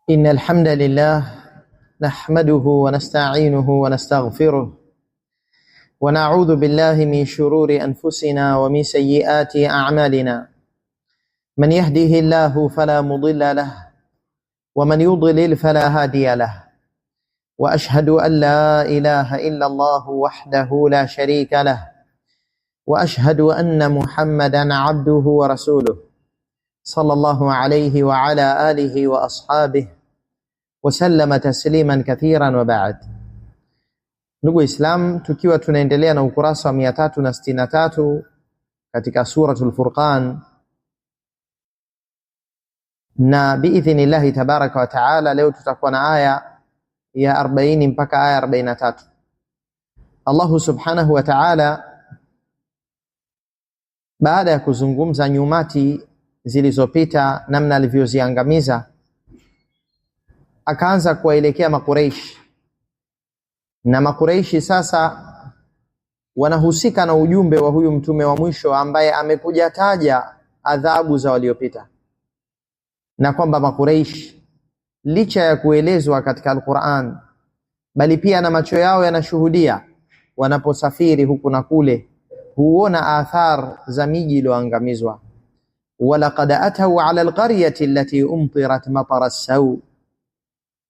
إن الحمد لله نحمده ونستعينه ونستغفره ونعوذ بالله من شرور أنفسنا ومن سيئات أعمالنا. من يهده الله فلا مضل له ومن يضلل فلا هادي له. وأشهد أن لا إله إلا الله وحده لا شريك له وأشهد أن محمدا عبده ورسوله صلى الله عليه وعلى آله وأصحابه وسلم تسليما كثيرا وبعد. Ndugu Islam, tukiwa tunaendelea na ukurasa wa 363 katika suratul Furqan, na biidhnillahi tabaraka wa taala leo tutakuwa na aya ya 40 mpaka aya 43. Allah subhanahu wa ta'ala baada ya kuzungumza nyumati zilizopita namna alivyoziangamiza, akaanza kuwaelekea Makuraishi, na Makuraishi sasa wanahusika na ujumbe wa huyu mtume wa mwisho ambaye amekuja taja adhabu za waliopita, na kwamba Makuraishi licha ya kuelezwa katika Al-Qur'an, bali pia na macho yao yanashuhudia wanaposafiri huku na kule, huona athar za miji iliyoangamizwa. Walaqad atau ala alqaryati allati umtirat matara as-saw.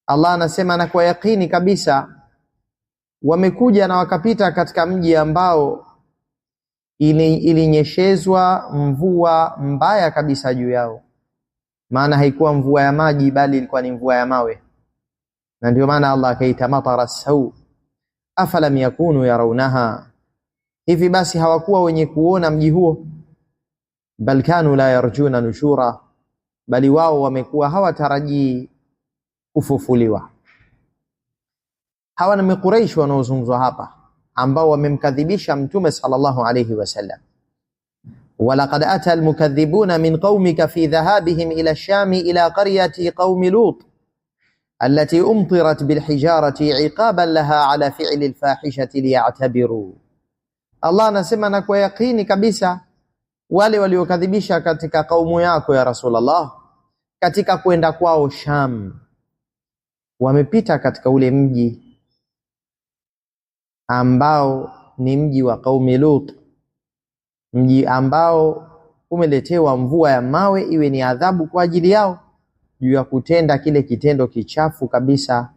Allah anasema na kwa yakini kabisa wamekuja na wakapita katika mji ambao ilinyeshezwa mvua mbaya kabisa juu yao. Maana haikuwa mvua ya maji, bali ilikuwa ni mvua ya mawe, na ndio maana Allah akaita matara as-saw. Afalam yakunu yarawnaha, hivi basi hawakuwa wenye kuona mji huo? Bal kanu la yarjuna nushura, bali wao wamekuwa hawatarajii kufufuliwa. Hawa ni Quraysh wanaozungumzwa hapa, ambao wamemkadhibisha mtume sallallahu alayhi wasallam. Walaqad ata almukaththibuna min qaumika fi dhahabihim ila ash-shami ila qaryati qaumi lut allati umtirat bilhijarati iqaban laha ala fi'li alfahishati liya'tabiru. Allah anasema na kwa yakini kabisa wale waliokadhibisha katika kaumu yako ya Rasulullah, katika kwenda kwao Sham, wamepita katika ule mji ambao ni mji wa qaumi Lut, mji ambao umeletewa mvua ya mawe iwe ni adhabu kwa ajili yao juu ya kutenda kile kitendo kichafu kabisa,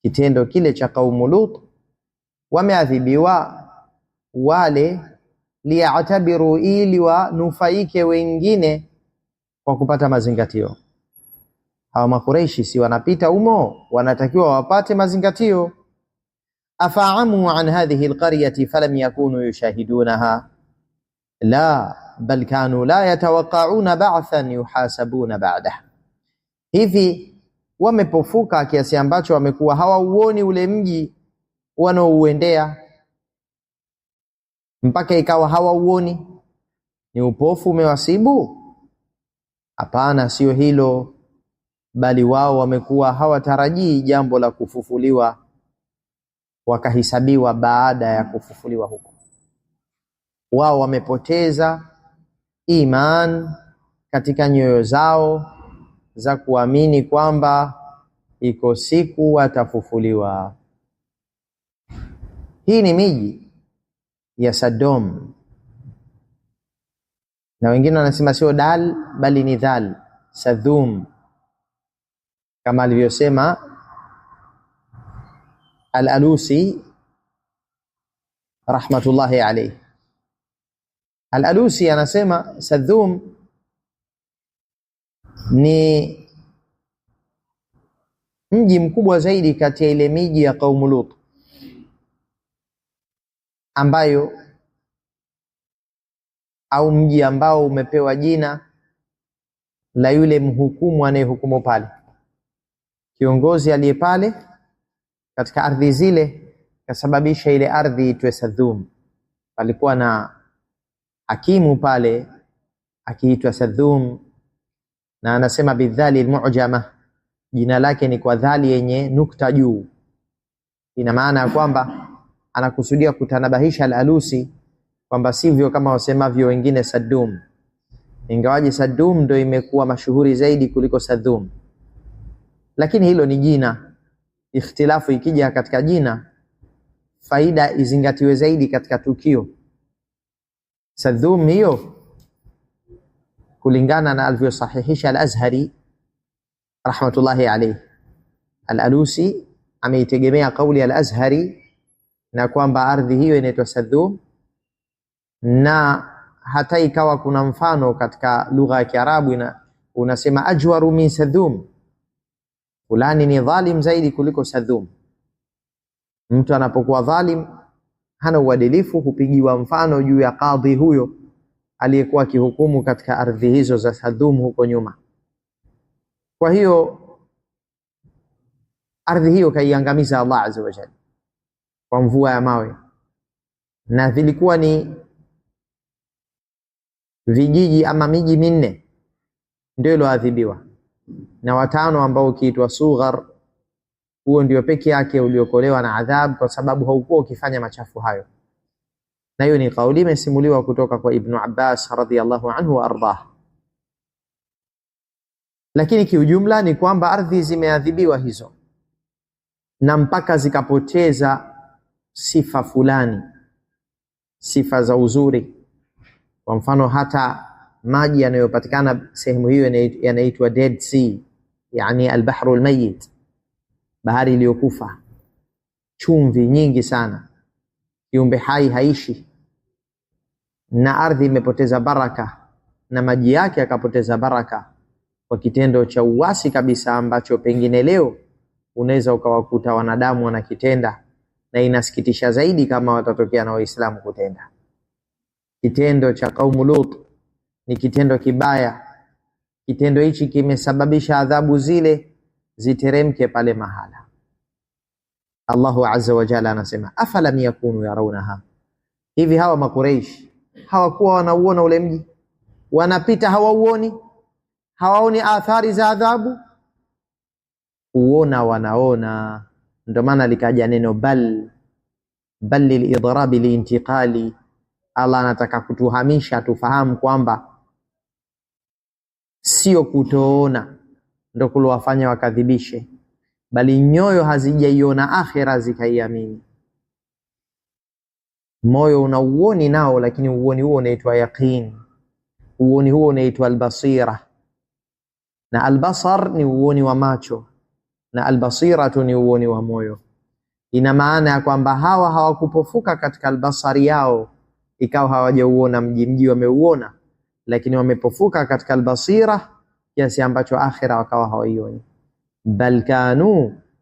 kitendo kile cha kaumu Lut. Wameadhibiwa wale liya'tabiru, ili wanufaike wengine kwa kupata mazingatio. Hawa Makuraishi si wanapita umo, wanatakiwa wapate mazingatio. Afa'amu an hadhihi alqaryati falam yakunu yushahidunaha la bal kanu la yatawaqqa'una ba'than yuhasabuna ba'dahu. Hivi wamepofuka kiasi ambacho wamekuwa hawauoni ule mji wanaouendea, mpaka ikawa hawauoni? Ni upofu umewasibu? Hapana, sio hilo, bali wao wamekuwa hawatarajii jambo la kufufuliwa, wakahisabiwa baada ya kufufuliwa huko. Wao wamepoteza iman katika nyoyo zao za kuamini kwamba iko siku watafufuliwa. Hii ni miji ya Sodom, na wengine wanasema sio dal bali ni dhal, Sadhum, kama alivyosema Al-Alusi rahmatullahi alayhi. Al-Alusi anasema Sadhum ni mji mkubwa zaidi kati ya ile miji ya kaumu Lut, ambayo au mji ambao umepewa jina la yule mhukumu anayehukumu pale, kiongozi aliye pale katika ardhi zile, kasababisha ile ardhi itwe Sadhum. Palikuwa na hakimu pale akiitwa Sadhum, na anasema bidhali almu'jama, jina lake ni kwa dhali yenye nukta juu. Ina maana ya kwamba anakusudia kutanabahisha Al-Alusi kwamba sivyo kama wasemavyo wengine Sadum, ingawaje Sadum ndio imekuwa mashuhuri zaidi kuliko Sadhum. lakini hilo ni jina. Ikhtilafu ikija katika jina, faida izingatiwe zaidi katika tukio. Sadhum hiyo kulingana na alivyosahihisha al-Azhari rahmatullahi alayhi, al-Alusi ameitegemea kauli ya al-Azhari na kwamba ardhi hiyo inaitwa Sadhum, na hata ikawa kuna mfano katika lugha ya Kiarabu unasema ajwaru min Sadhum, fulani ni dhalim zaidi kuliko Sadhum. Mtu anapokuwa dhalim, hana uadilifu, hupigiwa mfano juu ya kadhi huyo aliyekuwa akihukumu katika ardhi hizo za Sadhum huko nyuma. Kwa hiyo ardhi hiyo kaiangamiza Allah azza wa jalla kwa mvua ya mawe, na vilikuwa ni vijiji ama miji minne ndio iliyoadhibiwa, na watano ambao ukiitwa Sughar, huo ndio peke yake uliokolewa na adhabu kwa sababu haukuwa ukifanya machafu hayo. Na hiyo ni kauli imesimuliwa kutoka kwa Ibn Abbas radhiyallahu anhu wa ardah. Lakini kiujumla ni kwamba ardhi zimeadhibiwa hizo, na mpaka zikapoteza sifa fulani, sifa za uzuri. Kwa mfano, hata maji yanayopatikana sehemu hiyo yanaitwa Dead Sea, yani al-Bahru al-Mayyit, bahari iliyokufa, chumvi nyingi sana, kiumbe hai haishi, na ardhi imepoteza baraka na maji yake yakapoteza baraka kwa kitendo cha uasi kabisa ambacho pengine leo unaweza ukawakuta wanadamu wanakitenda, na inasikitisha zaidi kama watatokea na Waislamu kutenda. Kitendo cha kaumu Lut ni kitendo kibaya. Kitendo hichi kimesababisha adhabu zile ziteremke pale mahala. Allahu azza wa jalla anasema afalam yakunu yarawnaha, hivi hawa makureish hawakuwa wanauona ule mji? Wanapita hawauoni? Hawaoni athari za adhabu? Uona, wanaona. Ndio maana likaja neno bal lilidrabi liintiqali. Allah anataka kutuhamisha tufahamu kwamba sio kutoona ndio kulowafanya wakadhibishe, bali nyoyo hazijaiona akhira zikaiamini. Moyo unauoni nao, lakini uoni huo unaitwa yaqeen, uoni huo unaitwa albasira. Na albasar ni uoni wa macho, na albasiratu ni uoni wa moyo. Ina maana ya kwamba hawa hawakupofuka katika albasari yao ikawa hawajauona mji wameuona, lakini wamepofuka katika albasira kiasi ambacho akhira wakawa hawaioni.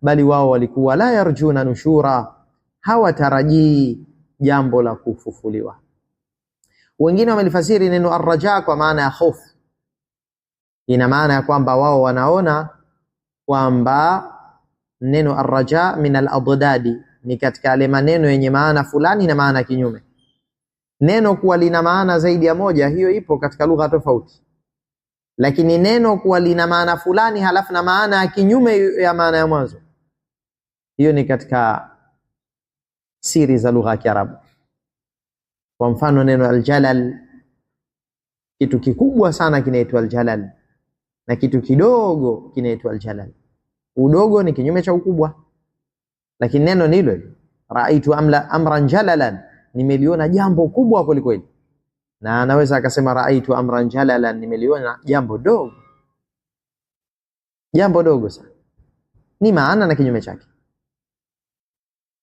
Bali wao walikuwa la yarjuna nushura, hawatarajii jambo la kufufuliwa. Wengine wamelifasiri neno arraja kwa maana ya hofu. Ina maana ya kwamba wao wanaona kwamba neno arraja min al-addadi ni katika yale maneno yenye maana fulani na maana kinyume. Neno kuwa lina maana zaidi ya moja, hiyo ipo katika lugha tofauti, lakini neno kuwa lina maana fulani halafu na maana ya kinyume ya maana ya mwanzo, hiyo ni katika siri za lugha ya Kiarabu. Kwa mfano neno aljalal, kitu kikubwa sana kinaitwa aljalal na kitu kidogo kinaitwa aljalal. Udogo ni kinyume cha ukubwa, lakini neno ni hilo. Raaitu amran jalalan, nimeliona jambo kubwa kuliko hili. Na anaweza akasema raaitu amran jalalan, nimeliona jambo dogo. Jambo dogo sana ni maana na kinyume chake.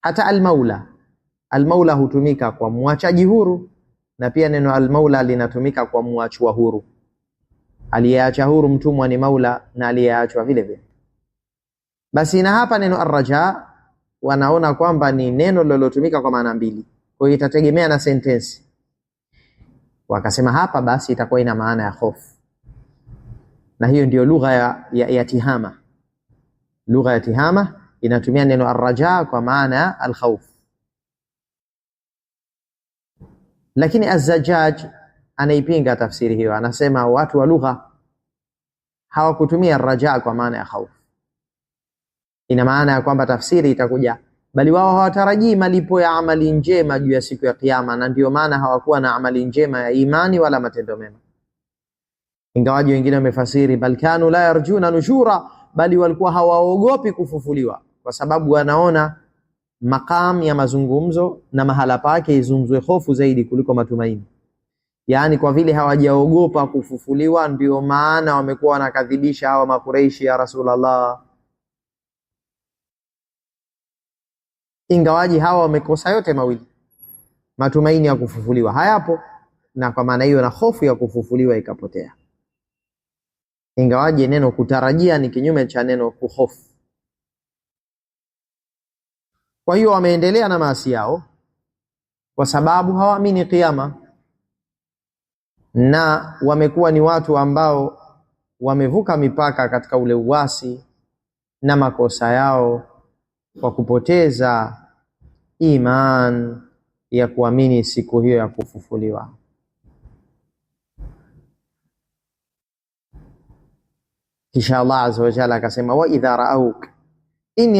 Hata almaula hutumika kwa mwachaji huru, na pia neno almaula linatumika kwa mwachwa huru. Aliyeacha huru mtumwa ni maula, na aliyeachwa vile vile. Basi na hapa neno arraja wanaona kwamba ni neno lilotumika kwa maana mbili, kwa hiyo itategemea na sentensi. Wakasema hapa basi itakuwa ina maana ya hofu, na hiyo ndio lugha ya Tihama. Lugha ya Tihama inatumia neno arraja kwa maana ya alkhawf. Lakini Az-Zajjaj anaipinga tafsiri hiyo, anasema watu wa lugha hawakutumia arraja kwa maana ya khawf. Ina maana ya kwamba tafsiri itakuja, bali wao hawatarajii malipo ya amali njema juu ya siku ya Kiyama, na ndio maana hawakuwa na amali njema ya imani wala matendo mema. Ingawaje wengine wamefasiri bal kanu la yarjuna nushura, bali walikuwa hawaogopi kufufuliwa, kwa sababu wanaona maqam ya mazungumzo na mahala pake izungumzwe hofu zaidi kuliko matumaini. Yani kwa vile hawajaogopa kufufuliwa, ndio maana wamekuwa wanakadhibisha hawa makureishi, ya Rasulullah. Ingawaji hawa wamekosa yote mawili, matumaini ya kufufuliwa hayapo, na kwa maana hiyo na hofu ya kufufuliwa ikapotea. Ingawaji neno kutarajia ni kinyume cha neno kuhofu. Kwa hiyo wameendelea na maasi yao kwa sababu hawaamini kiyama, na wamekuwa ni watu ambao wamevuka mipaka katika ule uasi na makosa yao kwa kupoteza iman ya kuamini siku hiyo ya kufufuliwa. Kisha Allah azza wa jalla akasema, wa idha ra'awk in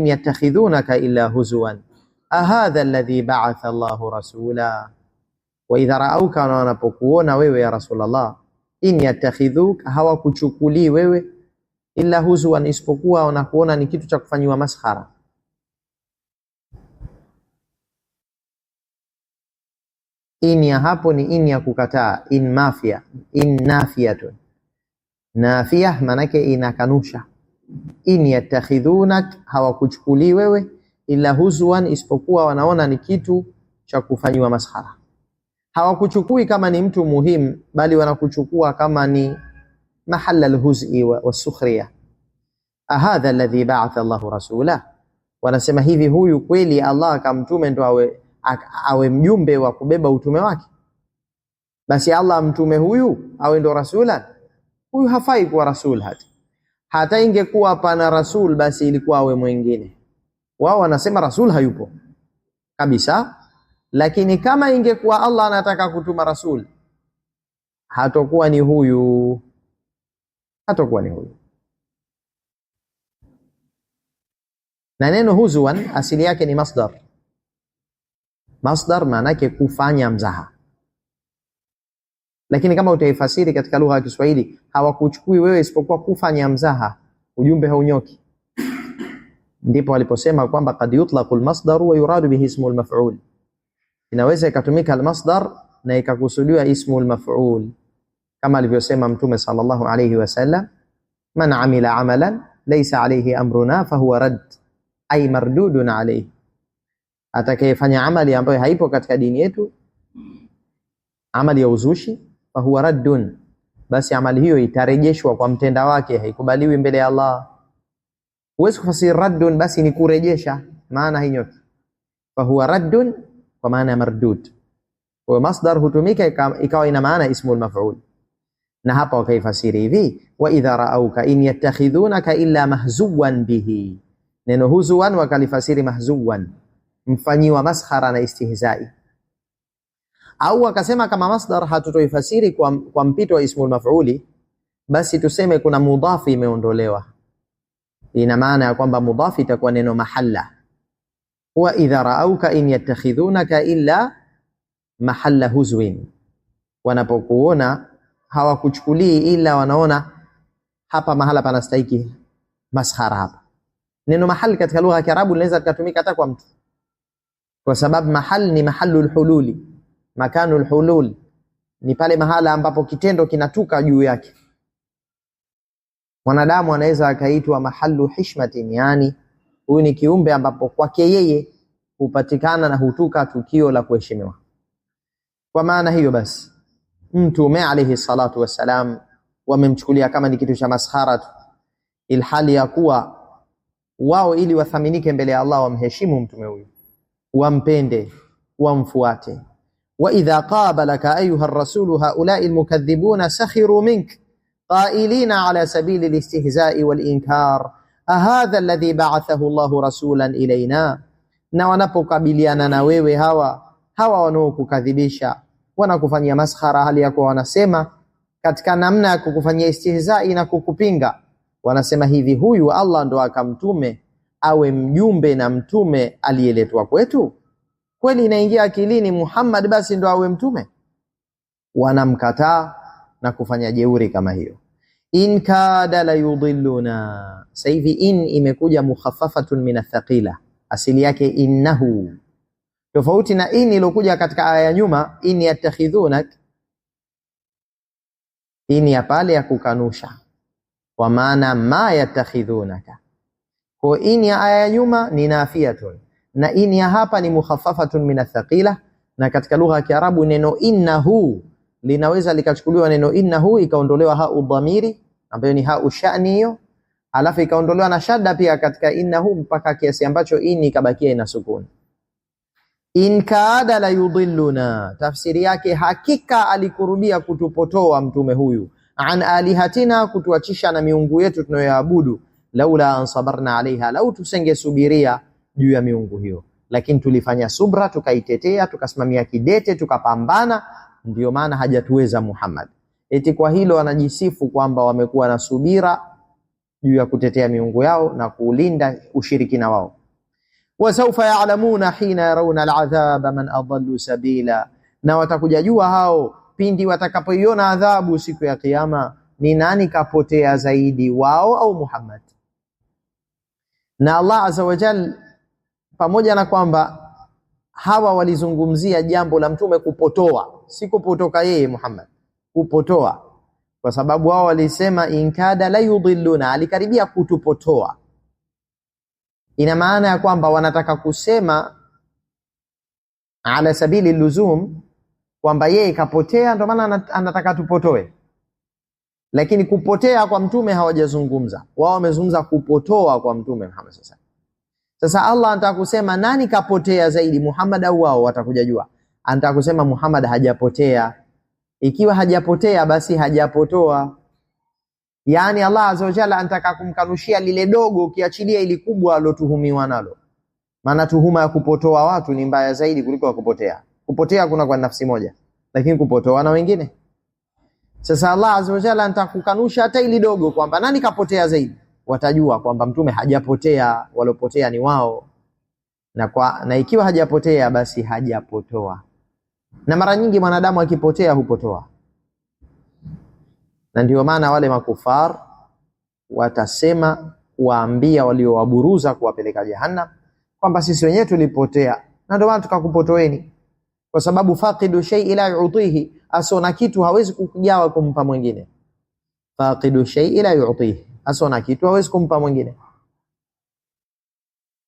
yattakhidhunaka illa huzwan ahadha alladhi ba'atha Allahu rasula. Wa idha ra'awka, na wanapokuona wewe ya Rasulullah, in yattakhidhuka, hawakuchukulii wewe, illa huzwan, isipokuwa wanakuona ni kitu cha kufanyiwa maskhara. In ya hapo ni in ya kukataa, in mafia, in nafiyatun. Nafiyah manake inakanusha. In yattakhidhunak, hawakuchukulii wewe, illa huzwan, isipokuwa wanaona ni kitu cha kufanyiwa maskhara. Hawakuchukui kama ni mtu muhimu, bali wanakuchukua kama ni mahalla alhuz'i wasukhriya. Ahadha alladhi ba'atha Allahu rasula, wanasema hivi, huyu kweli Allah akamtume ndo awe mjumbe wa kubeba utume wake? Basi Allah mtume huyu awe ndo rasula? Huyu hafai kuwa rasul. Hata ingekuwa pana rasul, basi ilikuwa awe mwingine. Wao wanasema rasul hayupo kabisa, lakini kama ingekuwa Allah anataka kutuma rasul, hatakuwa ni huyu, hatakuwa ni huyu. Na neno huzwan asili yake ni masdar. Masdar maana yake kufanya mzaha, lakini kama utaifasiri katika lugha ya Kiswahili, hawakuchukui wewe isipokuwa kufanya mzaha, ujumbe haunyoki. Ndipo waliposema kwamba qad yutlaqu almasdaru wa yuradu bihi ismu almaf'ul, inaweza ikatumika almasdar na ikakusudiwa ismu almaf'ul, kama alivyosema Mtume sallallahu alayhi wasallam, man amila amalan laysa alayhi amruna fahuwa rad, ay mardudun alayhi. Atakayefanya amali ambayo haipo katika dini yetu, amali ya uzushi, fahuwa raddun, basi amali hiyo itarejeshwa kwa mtenda wake, haikubaliwi mbele ya Allah. Huwezi kufasiri raddun basi ni kurejesha, maana hinyoki. Fahuwa raddun kwa maana ya mardud. Kwa masdar hutumika ikawa ina maana ismul maf'ul. Na hapa wakaifasiri hivi, wa idha ra'awka in yattakhidhunaka illa mahzuwan bihi. Neno huzwan wakalifasiri mahzuwan, mfanyiwa maskhara na istihzai. Au wakasema kama masdar hatutoifasiri kwa mpito wa ismul maf'uli, basi tuseme kuna mudhafi imeondolewa. Ina maana ya kwamba mudhafi itakuwa neno mahalla. Wa idha ra'awka in yattakhidhunaka illa mahalla huzwin, wanapokuona hawakuchukulii ila wanaona hapa mahala panastahiki maskhara. Hapa neno mahali katika lugha ya Kiarabu linaweza kutumika hata kwa mtu, kwa sababu mahal ni mahallul hululi, makanul hulul ni pale mahala ambapo kitendo kinatuka juu yake. Mwanadamu anaweza akaitwa mahallu hishmatin, yani huyu ni kiumbe ambapo kwake yeye hupatikana na hutuka tukio la kuheshimiwa. Kwa maana hiyo basi Mtume alayhi salatu wassalam wamemchukulia kama ni kitu cha maskhara tu, ilhali ya kuwa wao ili wathaminike mbele ya Allah wamheshimu mtume huyu, wampende, wamfuate. Wa idha qabalaka ayuha ar-rasul haula'i al-mukaththibuna sakhiru mink qailina ala sabili al-istihza'i wal-inkar ahadha alladhi ba'athahu Allahu rasulan ilayna. Na wanapokabiliana na wewe hawa wanaokukadhibisha, wanakufanyia maskhara, hali yako wanasema katika namna ya kukufanyia istihza'i na kukupinga, wanasema hivi, huyu Allah ndo akamtume awe mjumbe na mtume aliyeletwa kwetu? Kweli inaingia akilini Muhammad basi ndo awe mtume? Wanamkataa na kufanya jeuri kama hiyo. in kada la yudilluna. Sasa hivi in imekuja mukhaffafatun min athqila, asili yake innahu, tofauti na in iliyokuja katika aya ya nyuma, in yattakhidhunak, in ya pale ya kukanusha, kwa maana ma yattakhidhunaka. Kwa in ya aya ya nyuma ni nafiyatun, na in ya hapa ni mukhaffafatun min athqila. Na katika lugha ya Kiarabu neno innahu linaweza likachukuliwa neno innahu ikaondolewa hau dhamiri ambayo ni hau shani hiyo, alafu ikaondolewa na shadda pia katika innahu mpaka kiasi ambacho in ikabakia ina sukuni. In kaada la yudilluna, tafsiri yake hakika alikurubia kutupotoa mtume huyu, an alihatina, kutuachisha na miungu yetu tunayoabudu, laula an sabarna alaiha, lau tusengesubiria juu ya miungu hiyo, lakini tulifanya subra, tukaitetea, tukasimamia kidete, tukapambana, ndio maana hajatuweza Muhammad. Eti kwa hilo wanajisifu kwamba wamekuwa na subira juu ya kutetea miungu yao na kuulinda ushirikina wao. Wa sawfa ya'lamuna hina yarawna al'adhaba man adallu sabila, na watakuja jua hao pindi watakapoiona adhabu siku ya kiyama, ni nani kapotea zaidi, wao au Muhammad. Na Allah azza wa jalla, pamoja na kwamba hawa walizungumzia jambo la mtume kupotoa, si kupotoka yeye Muhammad, kupotoa, kwa sababu wao walisema in kada la yudilluna, alikaribia kutupotoa. Ina maana ya kwamba wanataka kusema ala sabili luzum kwamba yeye kapotea, ndio maana anataka tupotoe. Lakini kupotea kwa mtume hawajazungumza, wao wamezungumza kupotoa kwa mtume Muhammad sasa. Sasa Allah anataka kusema nani kapotea zaidi, Muhammad au wao? Watakuja jua. Anataka kusema Muhammad hajapotea. Ikiwa hajapotea basi hajapotoa. Yaani Allah azza wa jalla anataka kumkanushia lile dogo, ukiachilia ili kubwa alotuhumiwa nalo. Maana tuhuma ya kupotoa watu ni mbaya zaidi kuliko kupotea. Kupotea kuna kwa nafsi moja, lakini kupotoa na wengine. Sasa Allah azza wa jalla anataka kukanusha hata ili dogo kwamba nani kapotea zaidi. Watajua kwamba mtume hajapotea, walopotea ni wao. Na ikiwa hajapotea basi hajapotoa. Na mara nyingi mwanadamu akipotea hupotoa. Na ndio maana wale makufar watasema, waambia waliowaburuza kuwapeleka jahannam kwamba sisi wenyewe tulipotea, na ndio maana tukakupotoeni, kwa sababu faqidu shay'i la yu'tihi, asona kitu hawezi kukujawa kumpa mwingine. Faqidu shay'i la yu'tihi, asona kitu hawezi kumpa mwingine.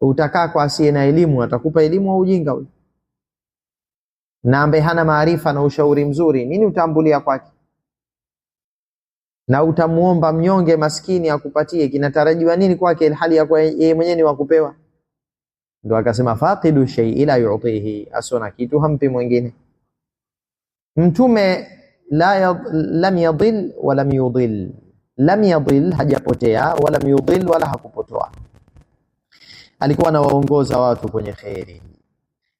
Utakaa kwa asiye na elimu, atakupa elimu au ujinga huyo? Na ambaye hana maarifa na ushauri mzuri, nini utambulia kwake? Na utamuomba mnyonge maskini akupatie, kinatarajiwa nini kwake hali ya kwa yeye mwenyewe ni wakupewa? Ndio akasema faqidu shay'i la yu'tihi, asona kitu hampi mwingine. Mtume lam yadhil wa lam yudhil, lam yadhil hajapotea, wala yudhil wala hakupotoa. Alikuwa anawaongoza watu kwenye khairi.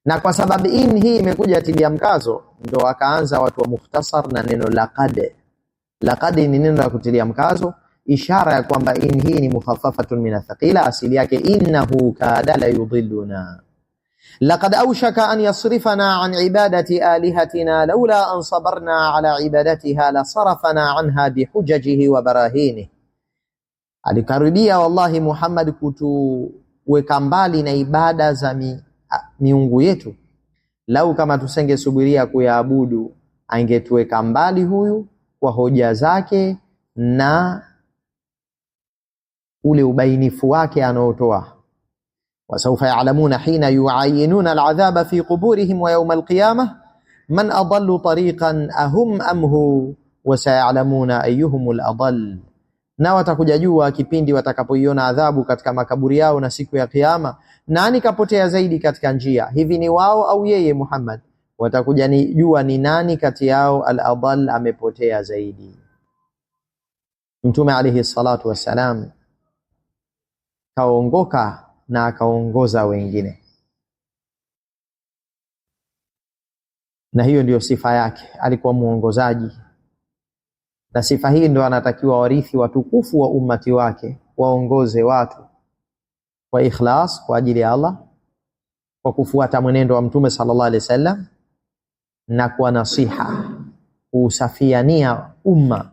Na kwa sababu hii imekuja tilia mkazo, ndio akaanza watu wa mukhtasar na neno laqad. Laqad ni neno la kutilia mkazo, ishara ya kwamba hii ni mukhaffafatun min athqila, asili yake innahu kada la yudilluna. Laqad awshaka an yasrifana an ibadati alihatina laula an sabarna ala ibadatiha la sarafana anha bihujajihi wa barahinihi. Alikaribia wallahi Muhammad kutuweka mbali na ibada za miungu yetu. Lau kama tusengesubiria kuyaabudu, angetuweka mbali huyu kwa hoja zake na ule ubainifu wake anaotoa. Wasawfa ya'lamuna hina yu'ayinuna al'adhaba fi quburihim wa yawm al-qiyamah man adallu tariqan ahum amhu wa saya'lamuna ayyuhum al-adall. Na watakuja jua kipindi watakapoiona adhabu katika makaburi yao na siku ya kiyama, nani kapotea zaidi katika njia, hivi ni wao au yeye Muhammad? Watakuja ni jua ni nani kati yao al-adall, amepotea zaidi. Mtume alayhi salatu wassalam kaongoka na akaongoza wengine, na hiyo ndiyo sifa yake, alikuwa muongozaji. Na sifa hii ndio anatakiwa warithi watukufu wa ummati wake, waongoze watu kwa ikhlas, kwa ajili ya Allah, kwa kufuata mwenendo wa Mtume sallallahu alaihi wasallam, na kwa nasiha, kusafiania umma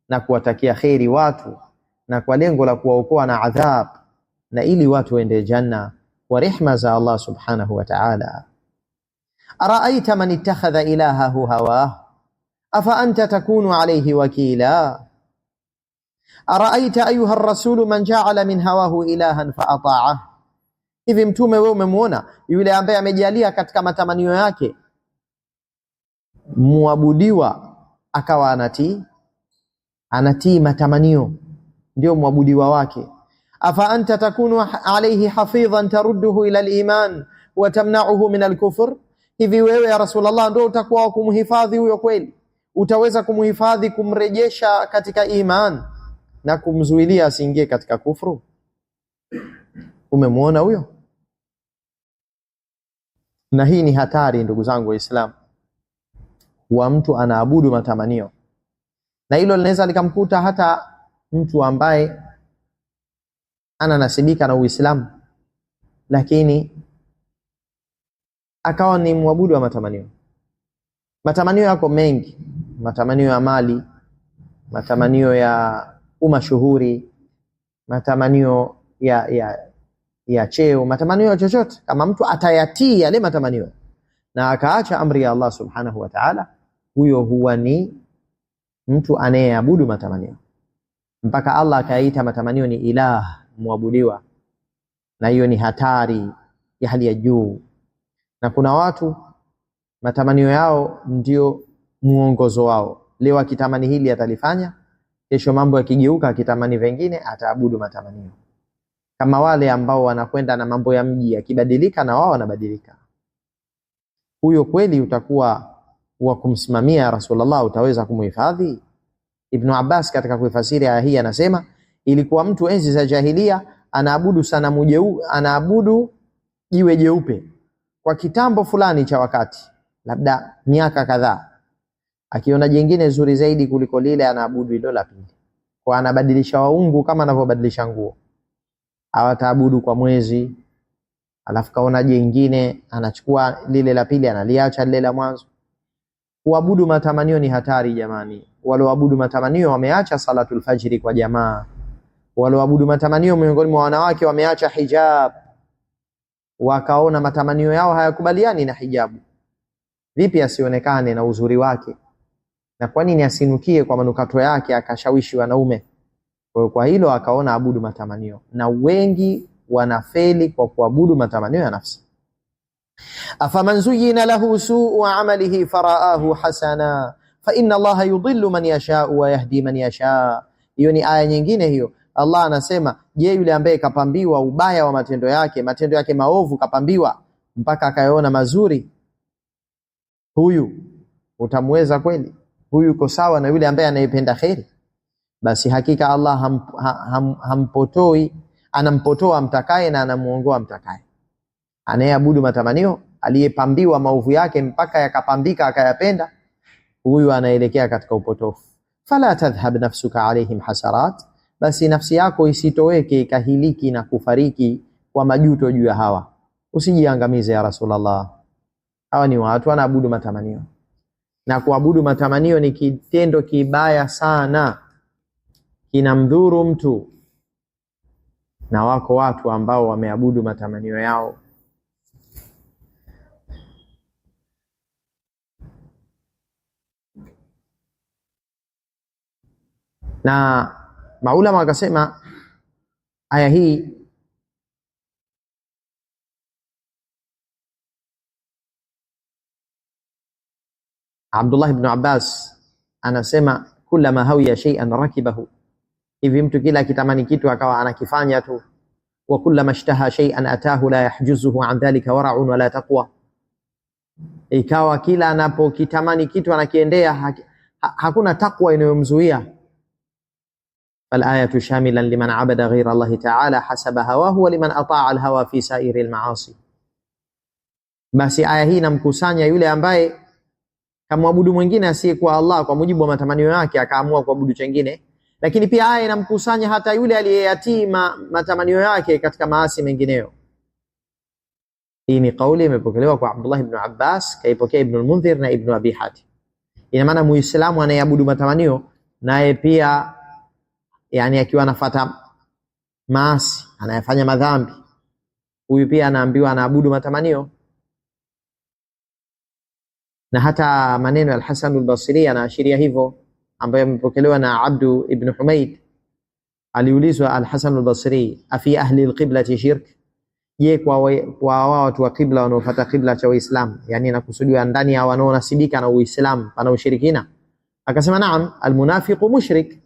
na kuwatakia kheri watu na kwa lengo la kuwaokoa na adhab na ili watu waende janna wa rehma za Allah subhanahu wa ta'ala. Araaita man ittakhadha ilahahu hawah afa anta takunu alayhi wakila araaita ayuha ar-rasul man ja'ala min hawahu ilahan fa ata'ah. Hivi mtume wewe umemuona yule ambaye amejalia katika matamanio yake muabudiwa akawa anatii matamanio ndio muabudiwa wake. Afa anta takunu alayhi hafidhan tarudduhu ila al-iman wa tamna'uhu min al-kufr. Hivi wewe ya Rasulullah ndio utakuwa kumhifadhi huyo kweli? Utaweza kumhifadhi, kumrejesha katika iman na kumzuilia asiingie katika kufru? Umemuona huyo? Na hii ni hatari ndugu zangu Waislamu, wa mtu anaabudu matamanio, na hilo linaweza likamkuta hata mtu ambaye ananasibika na Uislamu lakini akawa ni muabudu wa matamanio. Matamanio yako mengi, matamanio ya mali, matamanio ya umashuhuri, matamanio ya cheo, matamanio ya chochote. Kama mtu atayatii yale matamanio na akaacha amri ya Allah subhanahu wa ta'ala, huyo huwa ni mtu anayeabudu matamanio, mpaka Allah akaita matamanio ni ilah, muabudiwa, na hiyo ni hatari ya hali ya juu. Na kuna watu matamanio yao ndio muongozo wao. Leo akitamani hili atalifanya, kesho mambo yakigeuka akitamani vingine ataabudu matamanio. Kama wale ambao wanakwenda na mambo ya mji, yakibadilika na wao wanabadilika. Huyo kweli utakuwa wa kumsimamia Rasulullah, utaweza kumhifadhi? Ibn Abbas katika kuifasiri aya hii anasema ilikuwa mtu enzi za jahiliya anaabudu sanamu jeupe, anaabudu jiwe jeupe kwa kitambo fulani cha wakati, labda miaka kadhaa. Akiona jingine zuri zaidi kuliko lile anaabudu hilo la pili. Kwa anabadilisha waungu kama anavyobadilisha nguo. Awataabudu kwa mwezi, alafu kaona jingine anachukua lile la pili analiacha lile la mwanzo. Kuabudu matamanio ni hatari jamani. Walioabudu matamanio wameacha salatul fajri kwa jamaa. Walioabudu matamanio miongoni mwa wanawake wameacha hijab, wakaona matamanio yao hayakubaliani na hijabu. Vipi asionekane na uzuri wake? Na kwa nini asinukie kwa manukato yake akashawishi wanaume? Kwa hilo akaona abudu matamanio, na wengi wanafeli kwa kuabudu matamanio ya nafsi. Afaman zuyina lahu su'u amalihi faraahu hasana fa inna Allaha yudhillu man yasha wa yahdi man yasha. Hiyo ni aya nyingine hiyo. Allah anasema, je, yule ambaye kapambiwa ubaya wa matendo yake maovu kapambiwa mpaka akayaona mazuri, huyu utamweza kweli? Huyu yuko sawa na yule ambaye anayependa kheri? Basi hakika Allah hampotoi, anampotoa mtakaye na anamuongoa mtakaye. Anayeabudu matamanio, aliyepambiwa maovu yake mpaka yakapambika akayapenda, huyu anaelekea katika upotofu. Fala tadhhab nafsuka alaihim hasarat, basi nafsi yako isitoweke ikahiliki na kufariki kwa majuto juu ya hawa. Usijiangamize ya Rasulullah. Hawa ni watu wanaabudu matamanio, na kuabudu matamanio ni kitendo kibaya sana, kinamdhuru mtu. Na wako watu ambao wameabudu matamanio yao. Na maulama wakasema aya hii Abdullah ibn Abbas anasema kullama hawiya shay'an rakibahu. Hivi mtu kila akitamani kitu akawa anakifanya tu. Wa kullama ishtaha shay'an atahu la yahjuzuhu an dhalika wara'un wala taqwa. Ikawa kila anapokitamani kitu anakiendea, hakuna takwa inayomzuia. Fal ayatu shamilan liman abada ghayra Allah ta'ala hasaba hawahu wa liman ata'a al-hawa fi sa'iri al-ma'asi. Basi aya hii inamkusanya yule ambaye kamwabudu mwingine asiyekuwa Allah kwa mujibu wa matamanio yake akaamua kuabudu chengine, lakini pia aya inamkusanya hata yule aliyeyatii matamanio yake katika maasi mengineyo. Hii ni kauli imepokelewa kwa Abdullah ibn Abbas, kaipokea Ibn al-Mundhir na Ibn Abi Hatim. Ina maana Muislamu anayeabudu matamanio naye pia yani akiwa anafuata maasi, anayefanya madhambi, huyu pia anaambiwa anaabudu matamanio. Na hata maneno ya Al-Hasan al-Basri yanaashiria hivyo, ambayo yamepokelewa na Abdu ibn Humaid. Aliulizwa Al-Hasan al-Basri, afi ahli al-qiblati shirk, je, kwa watu wa qibla wanaofuata qibla cha Uislamu, yani nakusudiwa ndani ya wanaonasibika na Uislamu pana ushirikina? Akasema naam, almunafiqu mushrik,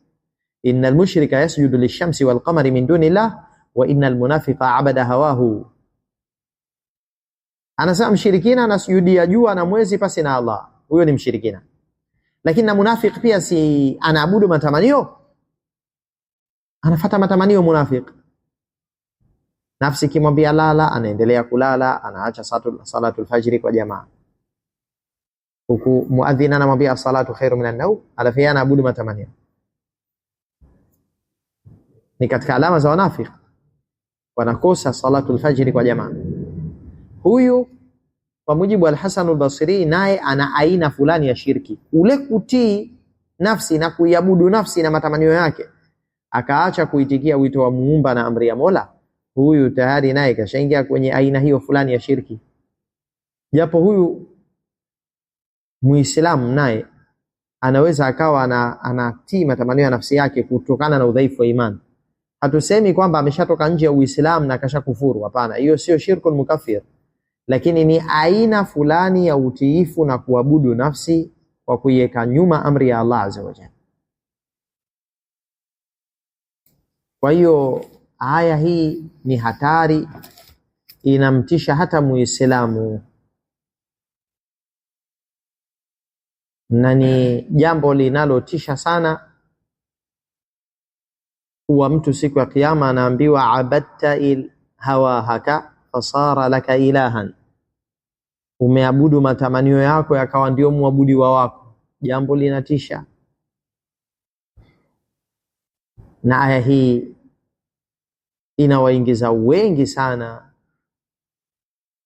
innal mushrika yasjudu lishamsi wal qamari min dunillah wa innal munafiqa abada hawahu. Anasema mshirikina anasujudia jua na mwezi pasi na Allah, huyo ni mshirikina. Lakini na munafiq pia si anaabudu matamanio, anafuata matamanio munafiq. Nafsi kimwambia lala, anaendelea kulala, anaacha salatul fajri kwa jamaa. Huku muadhin anamwambia salatu khairu minan nawm, alafia anaabudu matamanio. Ni katika alama za wanafiki, wanakosa salatul fajri kwa jamaa. Huyu kwa mujibu wa Al-Hasan al-Basri, naye ana aina fulani ya shirki, ule kutii nafsi na kuiabudu nafsi na matamanio yake, akaacha kuitikia wito wa muumba na amri ya Mola. Huyu tayari naye kashaingia kwenye aina hiyo fulani ya shirki. Japo huyu Muislamu naye anaweza akawa anatii matamanio ya nafsi yake kutokana na udhaifu wa imani. Hatusemi kwamba ameshatoka nje ya Uislamu na kashakufuru, hapana, hiyo sio shirkul mukaffir, lakini ni aina fulani ya utiifu na kuabudu nafsi kwa kuiweka nyuma amri ya Allah azza wa jalla. Kwa hiyo aya hii ni hatari, inamtisha hata Muislamu, na ni jambo linalotisha sana kuwa mtu siku ya kiyama anaambiwa abadta hawahaka fasara laka ilahan, umeabudu matamanio yako yakawa ndio muabudiwa wako. Jambo linatisha. Na aya hii inawaingiza wengi sana,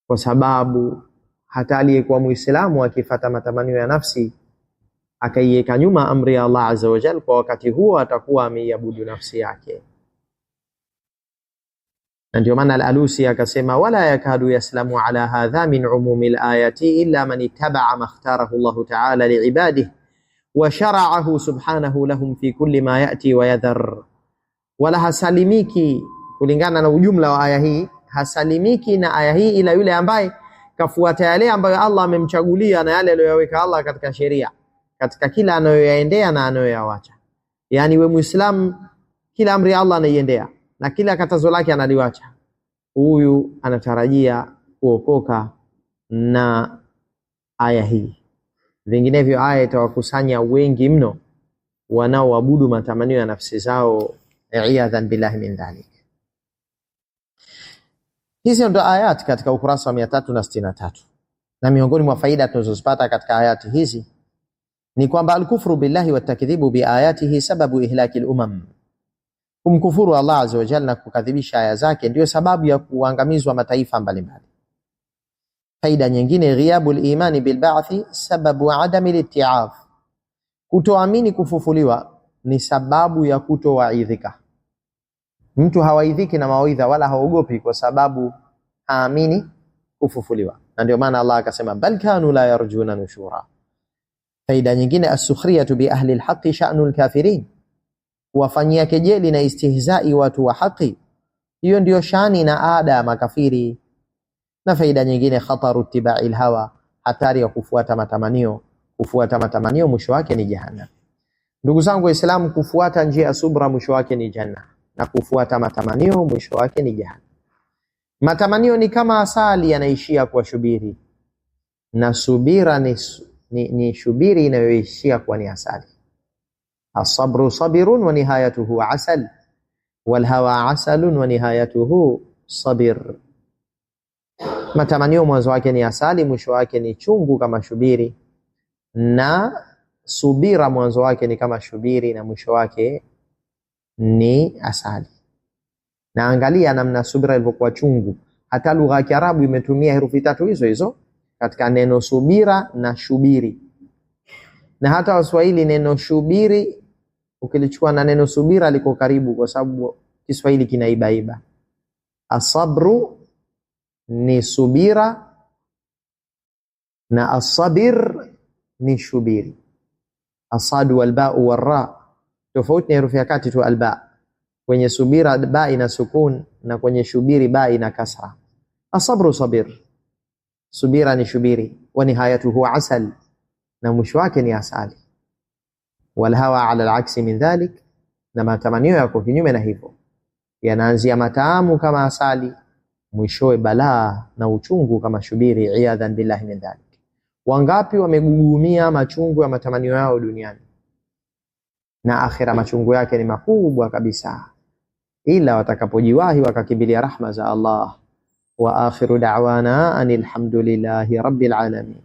kwa sababu hata aliyekuwa Muislamu akifuata matamanio ya nafsi akaiweka nyuma amri ya Allah azza wa jalla, kwa wakati huo atakuwa ameiabudu nafsi yake. Na ndio maana Al-Alusi akasema, wala yakadu yaslamu ala hadha min umumi al-ayati illa man ittaba'a ma ikhtarahu Allah ta'ala li'ibadihi wa shara'ahu subhanahu lahum fi kulli ma ya'ti wa yadhar. Wala hasalimiki kulingana na ujumla wa aya hii, hasalimiki na aya hii ila yule ambaye kafuata yale ambayo Allah amemchagulia na yale aliyoweka Allah katika sheria, katika kila anayoyaendea na anayoyawacha. Yani we Muislamu, kila amri ya Allah anaiendea na kila katazo lake analiwacha. Huyu anatarajia kuokoka na aya hii. Vinginevyo aya itawakusanya wengi mno wanaoabudu matamanio ya nafsi zao, iyadhan billahi min dhalik. Hizi ndio ayat katika ukurasa wa 363. Na miongoni mwa faida tunazozipata katika ayati hizi ni kwamba al-kufru billahi wa takdhibu bi ayatihi sababu ihlaki al-umam. Kumkufuru Allah azza wa jalla na kukadhibisha aya zake ndio sababu ya kuangamizwa mataifa mbalimbali. Faida nyingine, ghiyabul imani bil ba'thi sababu adami al-itti'af. Kutoamini kufufuliwa ni sababu ya kutowaidhika. Mtu hawaidhiki na mawaidha wala haogopi kwa sababu haamini kufufuliwa. Na ndio maana Allah akasema bal kanu la yarjuna nushura. Faida nyingine, as-sukhriyatu bi ahli al-haqqi sha'nul kafirin. Kuwafanyia kejeli na istihzai watu wa haki, hiyo ndio shani na ada ya makafiri. Na faida nyingine, khataru ittiba'i al-hawa, hatari ya kufuata matamanio. Kufuata matamanio mwisho wake ni jahannam. Ndugu zangu Waislamu, kufuata njia ya subra mwisho wake ni janna, na kufuata matamanio mwisho wake ni jahannam. Matamanio ni kama asali, yanaishia kwa shubiri, na subira ni shubiri inayoishia kwa ni asali. As-sabru sabirun wa nihayatuhu asal, wal hawa asalun wa nihayatuhu sabir. Matamanio mwanzo wake ni asali, mwisho wake ni chungu kama shubiri, na subira mwanzo wake ni kama shubiri na mwisho wake ni asali. Na angalia namna subira ilivyokuwa chungu. Hata lugha ya Kiarabu imetumia herufi tatu hizo hizo katika neno subira na shubiri. Na hata Waswahili neno shubiri ukilichukua na neno subira liko karibu, kwa sababu Kiswahili kinaibaiba. Asabru ni subira na asabir ni shubiri. Asadu walba'u warra, tofauti ni herufi ya kati tu alba. Kwenye subira ba ina sukun na kwenye shubiri ba ina kasra. Asabru sabir, subira ni shubiri. Wa nihayatuhu asal, na mwisho wake ni asali. Wal hawa ala al-aksi min dhalik, na matamanio yako kinyume na hivyo, yanaanzia matamu kama asali, mwishowe balaa na uchungu kama shubiri. Iyadhan billahi min dhalik. Wangapi wamegugumia machungu ya matamanio yao duniani, na akhira machungu yake ni makubwa kabisa, ila watakapojiwahi wakakimbilia rahma za Allah. Wa akhiru da'wana anil hamdulillahi rabbil alamin.